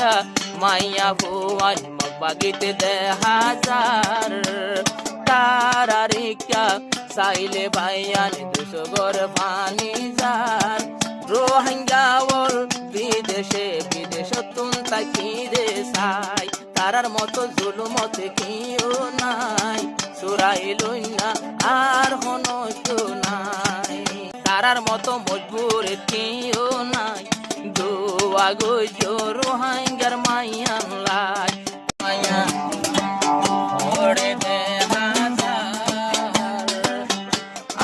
রেখা মাইয়া ভুয়ান মগবাগিতে দেহাজার তারা রেখা চাইলে ভাইয়ান দুশোগর পানি যার রোহিঙ্গা বল বিদেশে বিদেশতুন তাকি রে সাই তারার মতো জুলুমতে কিও নাই সুরাইলই না আর হনো তো নাই তারার মতো মজবুর কেউ নাই দোয়া গো রোহিঙ্গার মাইয়ান লাই মাইয়া ওরে দেহাজার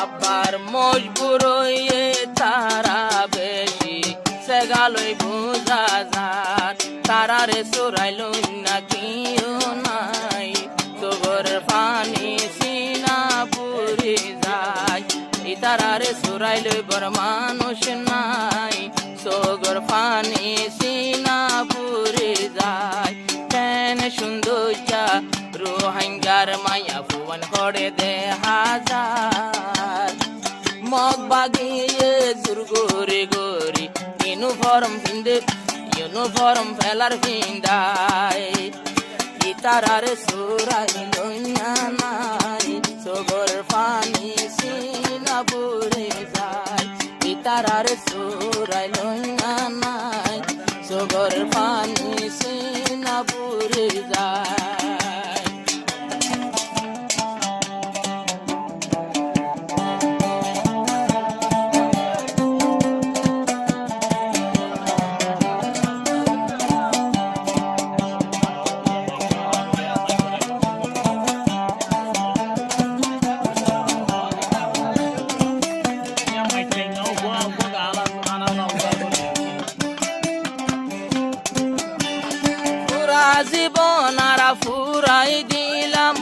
আবার মজবুর হয়ে তারা বেশি সেগালই বুঝা যার তারারে সুরাইলই না কেউ নাই তোগর পানি সিনা পুরি যায় তারারে সুরাইলই বর মানুষ নাই সোগর পানি সিনা পুরি যায় কেন সুন্দর রোহিঙ্গার মায়া ভুবন করে দেহাজার মগবাগিয়ে জুরগোরে গোরি ইউনিফর্ম ফেলার ভিন্দায় তারারে সুরাইলই না নাই সোগর পানি সিনা পুরি যায় তারারে সুরাইলই না নাই সোগর পানি সিনা পুরি যায় জীবন আরা ফুরাই দিলাম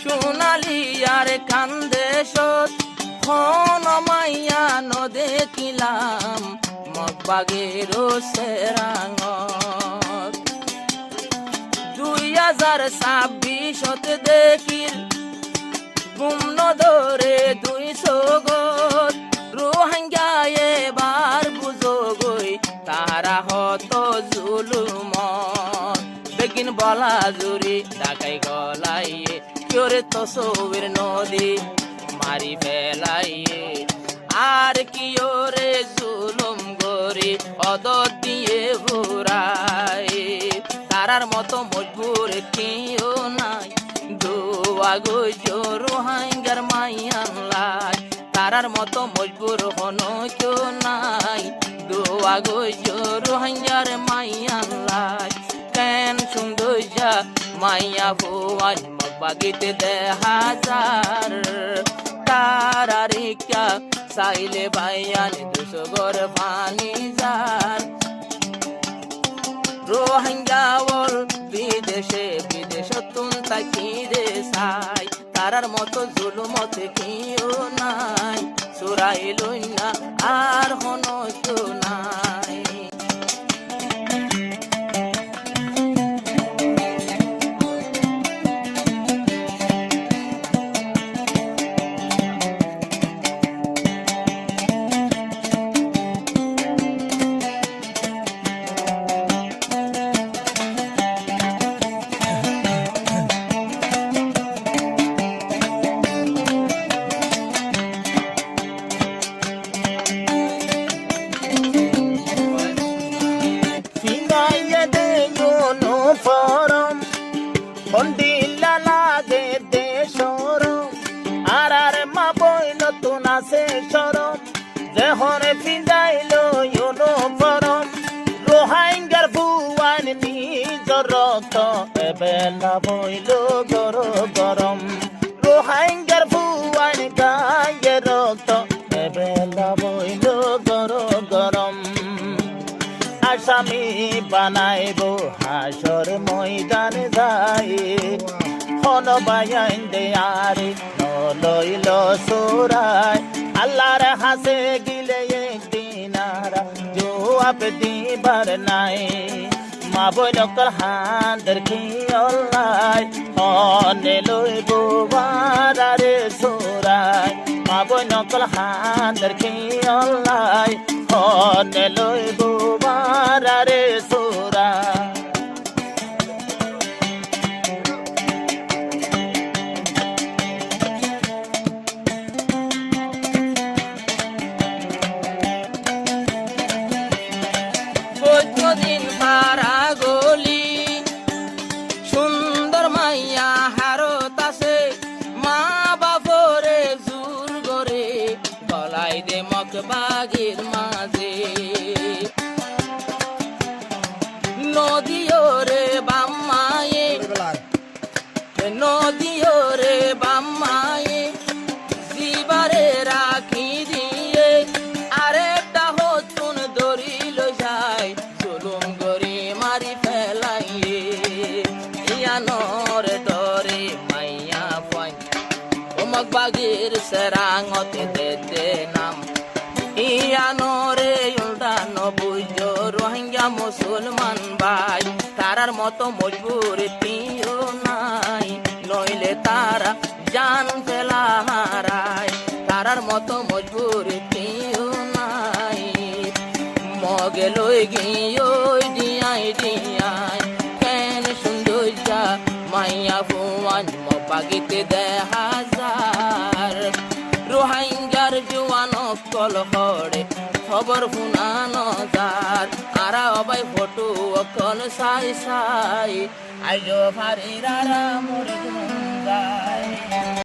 সোনালি আর কান্দে হন মাইয়া দেখিলাম মগবাগের সেরাঙ 2026 দেখিল গুমন ধরে 200 গত রোহিঙ্গা এবার বুঝো গই তারা হত জুলুম বেগিন বলা জুরি ডাকাই গলাইয়ে কিওরে তসবির নদী মারি ফেলাইয়ে আর কিওরে জুলুম গরি অদত দিয়ে ভুরাই তারার মতো মজবুর কেউ নাই দোয়া গো রোহিঙ্গার মাইয়ান লাই তারার মতো মজবুর হনো কেউ নাই দোয়া গো রোহিঙ্গার মাইয়ান লাই কেন সুন্দর মাইয়া ভুয়ান মগবাগিতে দেহাজার তারা রেখা চাইলে ভাইয়ান দুশোগর পানি যার রোহিঙ্গা বল বিদেশে বিদেশতুন তাকি রে সাই তারার মতো জুলুমতে কেউ নাই সুরাইলই না আর হনো তো নাই Ondila লাগে দেশরম আর মা বইল তো নাচে সরম দেহরে ফিজাইলো ইউনিফর্ম রোহিঙ্গার ভুয়ান নিজর রক্ত এবেলা বইল গরম রোহিঙ্গার ভুয়ান গায়ে রক্ত এবেলা বইল গরম আসামি বানাইবো হাসর ময়দানে যাই হন বায়াইন দে আরে নলইল সুরাই আল্লাহর হাসে গিলে একদিন আর জবাব দিবার নাই মা বইনকর হাঁদের কি অল্লাই হনে লইবো বারারে সুরাই মা বইনকর হাঁদের কি অল্লাই হনে লইবো বারারে কতদিন পারা গলি সুন্দর মাইয়া হারত আছে মা বাপরে জোর করে গলাই দে মক বাগির মাঝে নদীও রে বাম্মায়ে নদীও রে বাম্মায়ে জিবারে রাখি দিয়ে আরেকটা হতুন দরিল যায় জুলুম গরি মারি ফেলাইয়ে ইয়ানোর ডরে মাইয়া পাই ওমক বাগির সেরাঙতে দে নাম ইয়ানোরে উল্টানো বুঝো রোহিঙ্গা মুসলমান ভাই তারার মতো মজবুর তিও নাই নইলে তারা জান ফেলা হারায় তারার মতো মজবুর তিও নাই মগে লই গিয়ে দিয়াই কেন সুন্দর যা মাইয়া ফুয়ান মপাগিতে দে হাজার রোহিঙ্গার জোয়ান কল হরে খবর শুনানো যার আরা অবাই ফটো অকল সাই সাই আইজো ফারিরারা মোর যায়